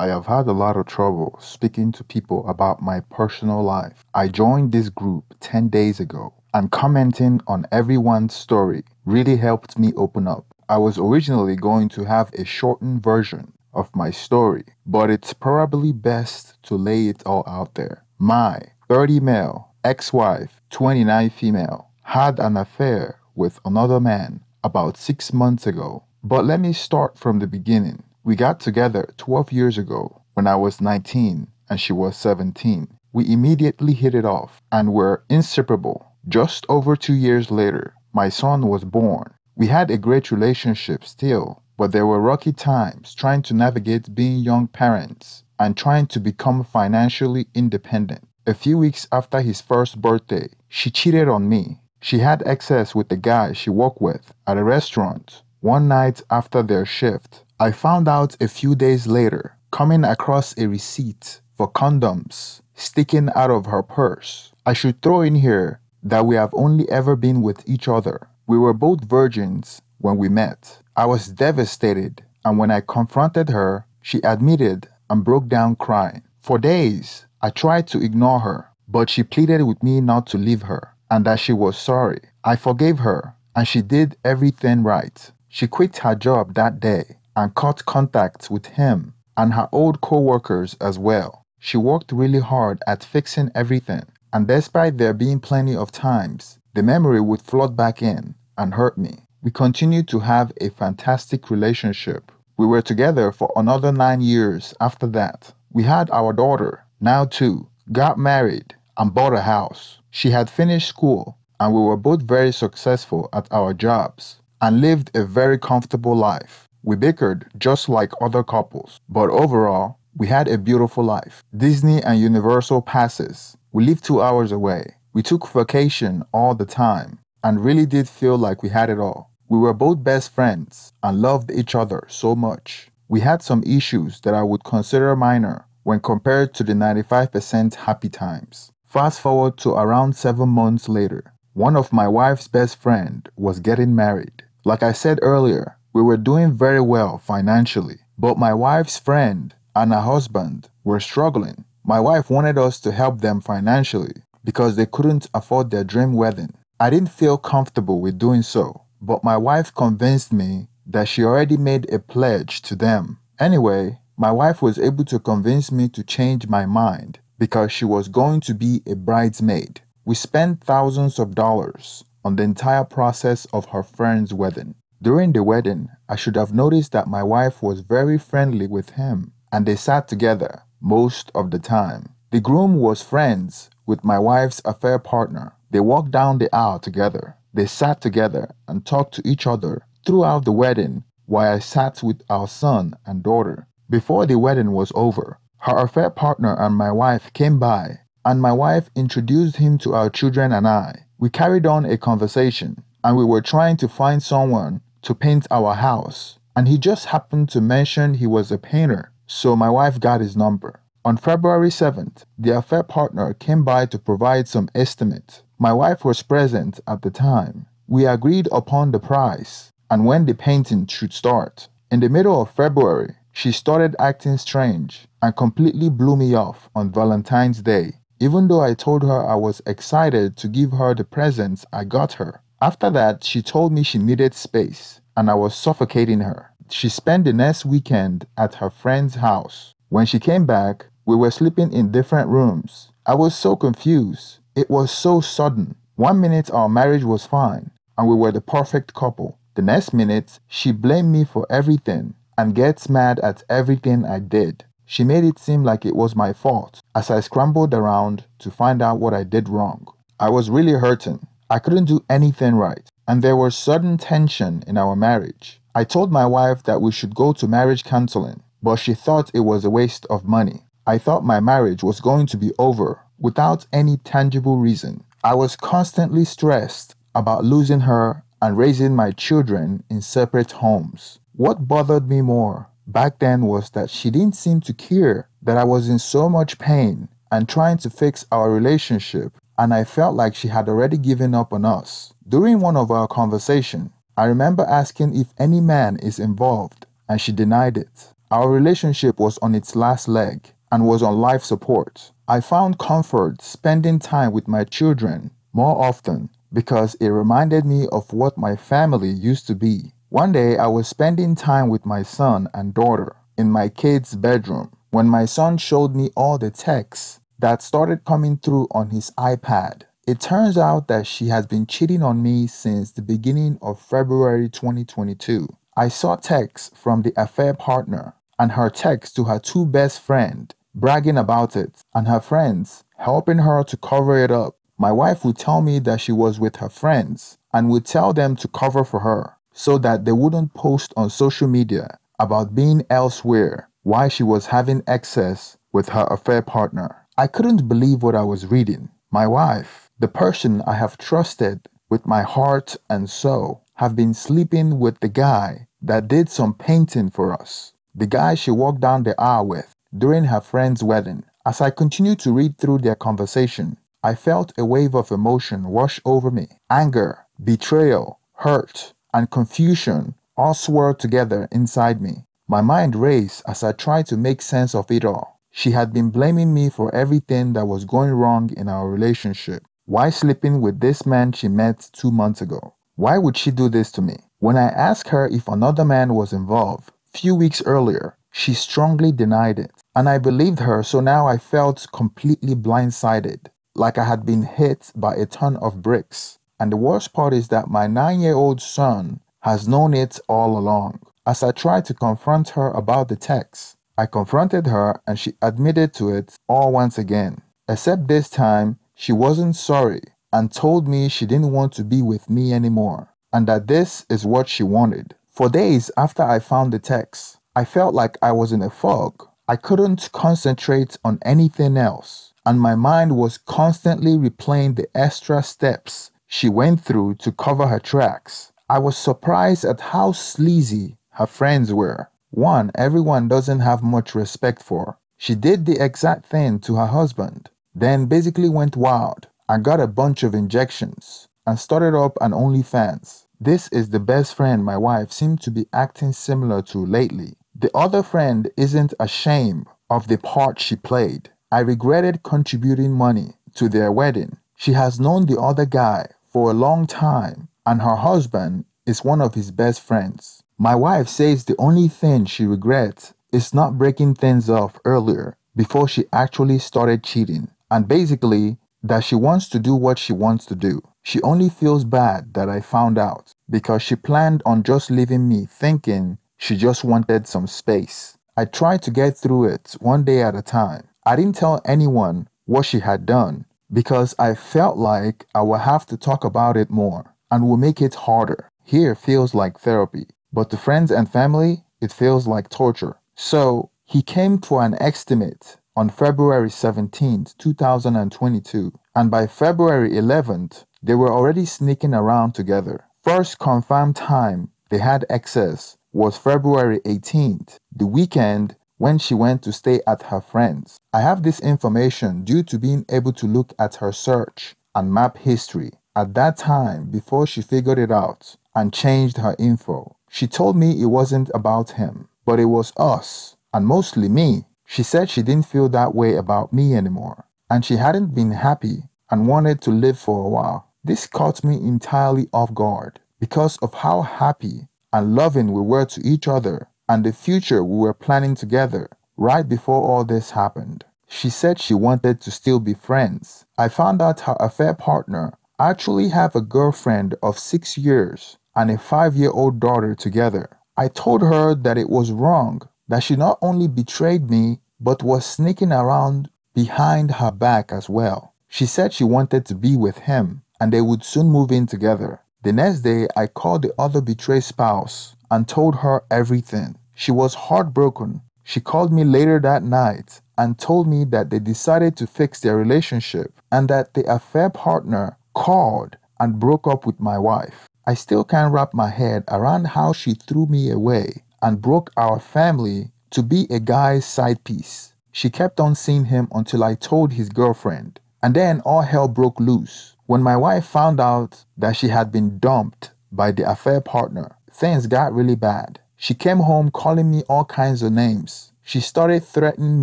I have had a lot of trouble speaking to people about my personal life. I joined this group 10 days ago, and commenting on everyone's story really helped me open up. I was originally going to have a shortened version of my story, but it's probably best to lay it all out there. My 30 male ex-wife, 29 female, had an affair with another man about 6 months ago. But let me start from the beginning. We got together 12 years ago when I was 19 and she was 17. We immediately hit it off and were inseparable. Just over 2 years later, my son was born. We had a great relationship still, but there were rocky times trying to navigate being young parents and trying to become financially independent. A few weeks after his first birthday, she cheated on me. She had excess with the guy she worked with at a restaurant. One night after their shift, I found out a few days later, coming across a receipt for condoms sticking out of her purse. I should throw in here that we have only ever been with each other. We were both virgins when we met. I was devastated, and when I confronted her, she admitted and broke down crying. For days, I tried to ignore her, but she pleaded with me not to leave her and that she was sorry. I forgave her, and she did everything right. She quit her job that day and cut contact with him and her old co-workers as well. She worked really hard at fixing everything, and despite there being plenty of times, the memory would flood back in and hurt me. We continued to have a fantastic relationship. We were together for another 9 years after that. We had our daughter, now 2, got married, and bought a house. She had finished school, and we were both very successful at our jobs and lived a very comfortable life. We bickered just like other couples, but overall, we had a beautiful life. Disney and Universal passes. We lived 2 hours away. We took vacation all the time and really did feel like we had it all. We were both best friends and loved each other so much. We had some issues that I would consider minor when compared to the 95% happy times. Fast forward to around 7 months later, one of my wife's best friend was getting married. Like I said earlier, we were doing very well financially, but my wife's friend and her husband were struggling. My wife wanted us to help them financially because they couldn't afford their dream wedding. I didn't feel comfortable with doing so, but my wife convinced me that she already made a pledge to them. Anyway, my wife was able to convince me to change my mind because she was going to be a bridesmaid. We spent thousands of dollars on the entire process of her friend's wedding. During the wedding, I should have noticed that my wife was very friendly with him, and they sat together most of the time. The groom was friends with my wife's affair partner. They walked down the aisle together. They sat together and talked to each other throughout the wedding while I sat with our son and daughter. Before the wedding was over, her affair partner and my wife came by, and my wife introduced him to our children and I. We carried on a conversation, and we were trying to find someone to paint our house, and he just happened to mention he was a painter, so my wife got his number. On February 7th, the affair partner came by to provide some estimate. My wife was present at the time. We agreed upon the price and when the painting should start. In the middle of February, she started acting strange and completely blew me off on Valentine's Day, even though I told her I was excited to give her the presents I got her. After that, she told me she needed space and I was suffocating her. She spent the next weekend at her friend's house. When she came back, we were sleeping in different rooms. I was so confused. It was so sudden. 1 minute our marriage was fine and we were the perfect couple. The next minute, she blamed me for everything and gets mad at everything I did. She made it seem like it was my fault as I scrambled around to find out what I did wrong. I was really hurting. I couldn't do anything right, and there was sudden tension in our marriage. I told my wife that we should go to marriage counseling, but she thought it was a waste of money. I thought my marriage was going to be over without any tangible reason. I was constantly stressed about losing her and raising my children in separate homes. What bothered me more back then was that she didn't seem to care that I was in so much pain and trying to fix our relationship, and I felt like she had already given up on us. During one of our conversations, I remember asking if any man is involved, and she denied it. Our relationship was on its last leg and was on life support. I found comfort spending time with my children more often because it reminded me of what my family used to be. One day I was spending time with my son and daughter in my kid's bedroom when my son showed me all the texts that started coming through on his iPad. It turns out that she has been cheating on me since the beginning of February 2022. I saw texts from the affair partner and her text to her two best friends bragging about it and her friends helping her to cover it up. My wife would tell me that she was with her friends and would tell them to cover for her so that they wouldn't post on social media about being elsewhere while she was having excess with her affair partner. I couldn't believe what I was reading. My wife, the person I have trusted with my heart and soul, have been sleeping with the guy that did some painting for us. The guy she walked down the aisle with during her friend's wedding. As I continued to read through their conversation, I felt a wave of emotion wash over me. Anger, betrayal, hurt, and confusion all swirled together inside me. My mind raced as I tried to make sense of it all. She had been blaming me for everything that was going wrong in our relationship. Why sleeping with this man she met 2 months ago? Why would she do this to me? When I asked her if another man was involved, few weeks earlier, she strongly denied it. And I believed her, so now I felt completely blindsided, like I had been hit by a ton of bricks. And the worst part is that my 9-year-old son has known it all along. As I tried to confront her about the text, I confronted her and she admitted to it all once again. Except this time, she wasn't sorry and told me she didn't want to be with me anymore and that this is what she wanted. For days after I found the text, I felt like I was in a fog. I couldn't concentrate on anything else, and my mind was constantly replaying the extra steps she went through to cover her tracks. I was surprised at how sleazy her friends were. One everyone doesn't have much respect for. She did the exact thing to her husband, then basically went wild and got a bunch of injections and started up an OnlyFans. This is the best friend my wife seemed to be acting similar to lately. The other friend isn't ashamed of the part she played. I regretted contributing money to their wedding. She has known the other guy for a long time, and her husband is one of his best friends. My wife says the only thing she regrets is not breaking things off earlier before she actually started cheating, and basically that she wants to do what she wants to do. She only feels bad that I found out because she planned on just leaving me thinking she just wanted some space. I tried to get through it one day at a time. I didn't tell anyone what she had done because I felt like I would have to talk about it more and will make it harder. Here feels like therapy, but to friends and family, it feels like torture. So he came for an estimate on February 17th, 2022, and by February 11th, they were already sneaking around together. First confirmed time they had access was February 18th, the weekend when she went to stay at her friend's. I have this information due to being able to look at her search and map history at that time before she figured it out and changed her info. She told me it wasn't about him, but it was us, and mostly me. She said she didn't feel that way about me anymore, and she hadn't been happy and wanted to live for a while. This caught me entirely off guard because of how happy and loving we were to each other and the future we were planning together right before all this happened. She said she wanted to still be friends. I found out her affair partner actually have a girlfriend of 6 years and a 5-year-old daughter together. I told her that it was wrong, that she not only betrayed me, but was sneaking around behind her back as well. She said she wanted to be with him and they would soon move in together. The next day, I called the other betrayed spouse and told her everything. She was heartbroken. She called me later that night and told me that they decided to fix their relationship and that the affair partner called and broke up with my wife. I still can't wrap my head around how she threw me away and broke our family to be a guy's side piece. She kept on seeing him until I told his girlfriend, and then all hell broke loose. When my wife found out that she had been dumped by the affair partner, things got really bad. She came home calling me all kinds of names. She started threatening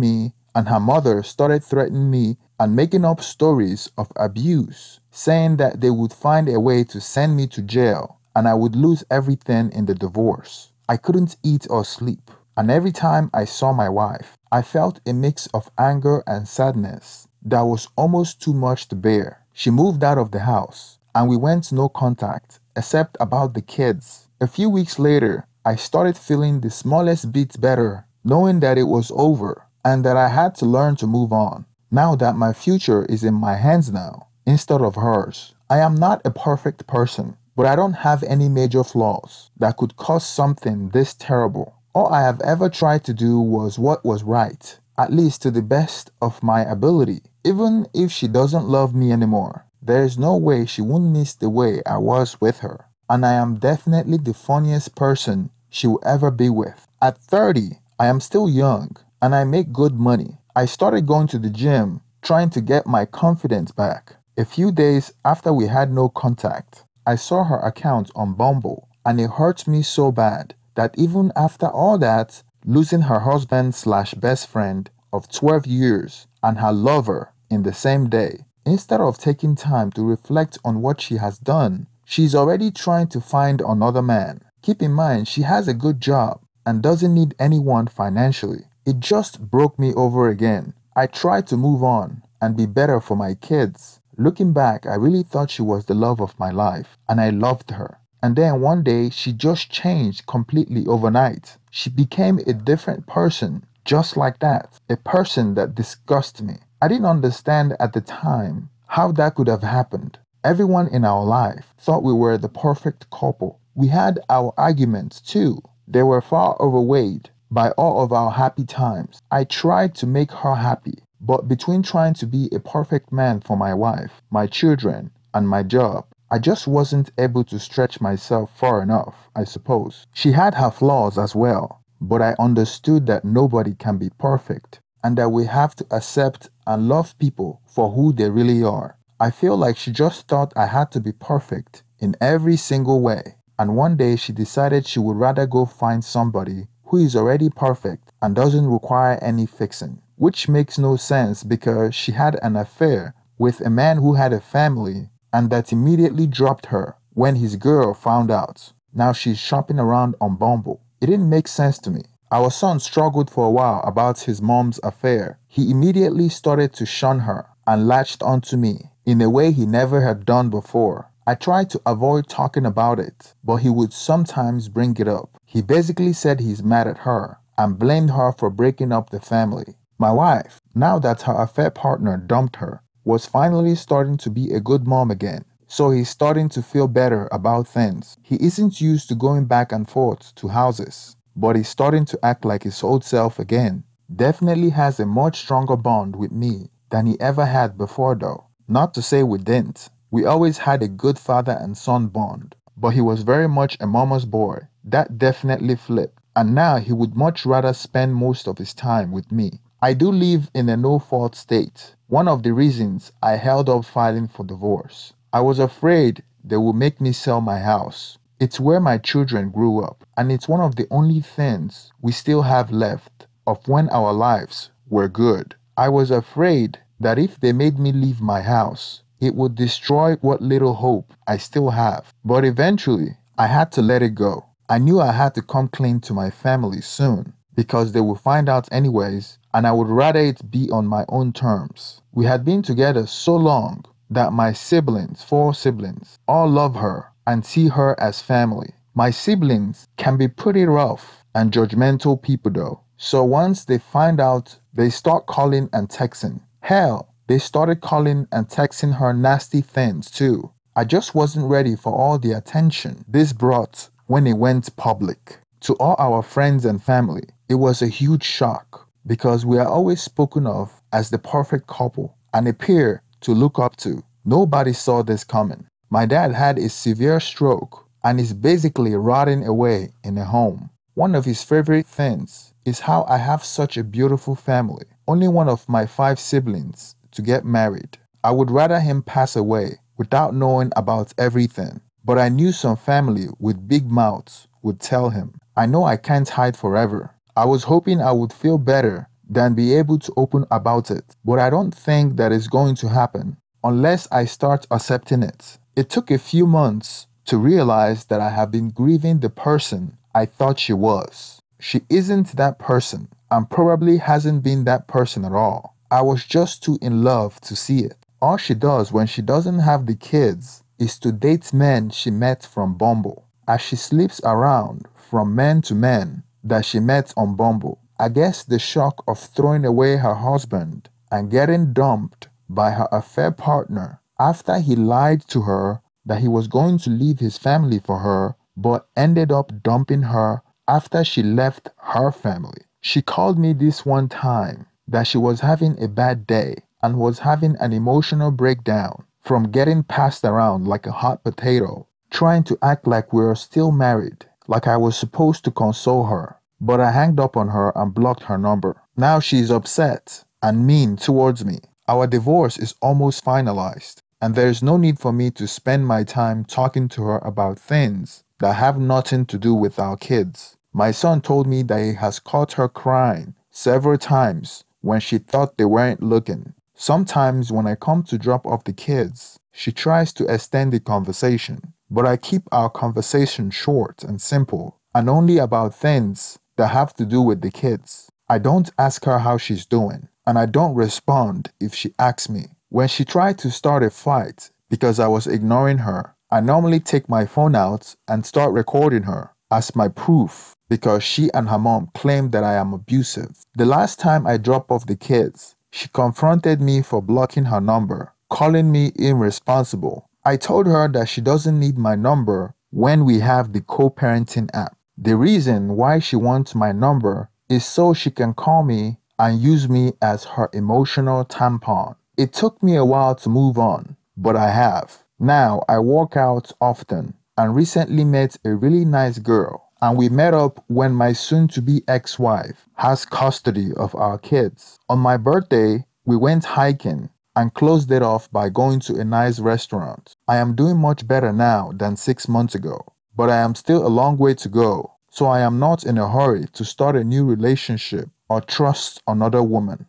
me, and her mother started threatening me and making up stories of abuse, saying that they would find a way to send me to jail and I would lose everything in the divorce. I couldn't eat or sleep, and every time I saw my wife, I felt a mix of anger and sadness that was almost too much to bear. She moved out of the house, and we went no contact except about the kids. A few weeks later, I started feeling the smallest bit better, knowing that it was over and that I had to learn to move on. Now that my future is in my hands now, instead of hers. I am not a perfect person, but I don't have any major flaws that could cause something this terrible. All I have ever tried to do was what was right, at least to the best of my ability. Even if she doesn't love me anymore, there is no way she won't miss the way I was with her. And I am definitely the funniest person she will ever be with. At 30, I am still young and I make good money. I started going to the gym, trying to get my confidence back. A few days after we had no contact, I saw her account on Bumble and it hurt me so bad that even after all that, losing her husband slash best friend of 12 years and her lover in the same day, instead of taking time to reflect on what she has done, she's already trying to find another man. Keep in mind, she has a good job and doesn't need anyone financially. It just broke me over again. I tried to move on and be better for my kids. Looking back, I really thought she was the love of my life and I loved her. And then one day, she just changed completely overnight. She became a different person, just like that. A person that disgusted me. I didn't understand at the time how that could have happened. Everyone in our life thought we were the perfect couple. We had our arguments too. They were far overweighed by all of our happy times. I tried to make her happy, but between trying to be a perfect man for my wife, my children, and my job, I just wasn't able to stretch myself far enough, I suppose. She had her flaws as well, but I understood that nobody can be perfect and that we have to accept and love people for who they really are. I feel like she just thought I had to be perfect in every single way. And one day she decided she would rather go find somebody who is already perfect and doesn't require any fixing. Which makes no sense because she had an affair with a man who had a family and that immediately dropped her when his girl found out. Now she's shopping around on Bumble. It didn't make sense to me. Our son struggled for a while about his mom's affair. He immediately started to shun her and latched onto me in a way he never had done before. I tried to avoid talking about it, but he would sometimes bring it up. He basically said he's mad at her and blamed her for breaking up the family. My wife, now that her affair partner dumped her, was finally starting to be a good mom again. So he's starting to feel better about things. He isn't used to going back and forth to houses, but he's starting to act like his old self again. Definitely has a much stronger bond with me than he ever had before though. Not to say we didn't. We always had a good father and son bond, but he was very much a mama's boy. That definitely flipped, and now he would much rather spend most of his time with me. I do live in a no-fault state. One of the reasons I held up filing for divorce. I was afraid they would make me sell my house. It's where my children grew up, and it's one of the only things we still have left of when our lives were good. I was afraid that if they made me leave my house, it would destroy what little hope I still have. But eventually, I had to let it go. I knew I had to come clean to my family soon because they would find out anyways, and I would rather it be on my own terms. We had been together so long that my siblings, 4 siblings, all love her and see her as family. My siblings can be pretty rough and judgmental people though. So once they find out, they start calling and texting. Hell, they started calling and texting her nasty things too. I just wasn't ready for all the attention this brought when it went public. To all our friends and family, it was a huge shock because we are always spoken of as the perfect couple and a pair to look up to. Nobody saw this coming. My dad had a severe stroke and is basically rotting away in a home. One of his favorite things is how I have such a beautiful family. Only one of my 5 siblings to get married. I would rather him pass away without knowing about everything. But I knew some family with big mouths would tell him. I know I can't hide forever. I was hoping I would feel better than be able to open about it, but I don't think that is going to happen unless I start accepting it. It took a few months to realize that I have been grieving the person I thought she was. She isn't that person and probably hasn't been that person at all. I was just too in love to see it. All she does when she doesn't have the kids is to date men she met from Bumble. As she sleeps around from men to men that she met on Bumble, I guess the shock of throwing away her husband and getting dumped by her affair partner after he lied to her that he was going to leave his family for her but ended up dumping her after she left her family. She called me this one time that she was having a bad day and was having an emotional breakdown from getting passed around like a hot potato, trying to act like we were still married, like I was supposed to console her. But I hanged up on her and blocked her number. Now she's upset and mean towards me. Our divorce is almost finalized, and there is no need for me to spend my time talking to her about things that have nothing to do with our kids. My son told me that he has caught her crying several times when she thought they weren't looking. Sometimes when I come to drop off the kids, she tries to extend the conversation, but I keep our conversation short and simple and only about things that have to do with the kids. I don't ask her how she's doing, and I don't respond if she asks me. When she tried to start a fight because I was ignoring her, I normally take my phone out and start recording her as my proof because she and her mom claim that I am abusive. The last time I dropped off the kids, she confronted me for blocking her number, calling me irresponsible. I told her that she doesn't need my number when we have the co-parenting app. The reason why she wants my number is so she can call me and use me as her emotional tampon. It took me a while to move on, but I have. Now I work out often and recently met a really nice girl, and we met up when my soon-to-be ex-wife has custody of our kids. On my birthday, we went hiking and closed it off by going to a nice restaurant. I am doing much better now than 6 months ago, but I am still a long way to go, so I am not in a hurry to start a new relationship or trust another woman.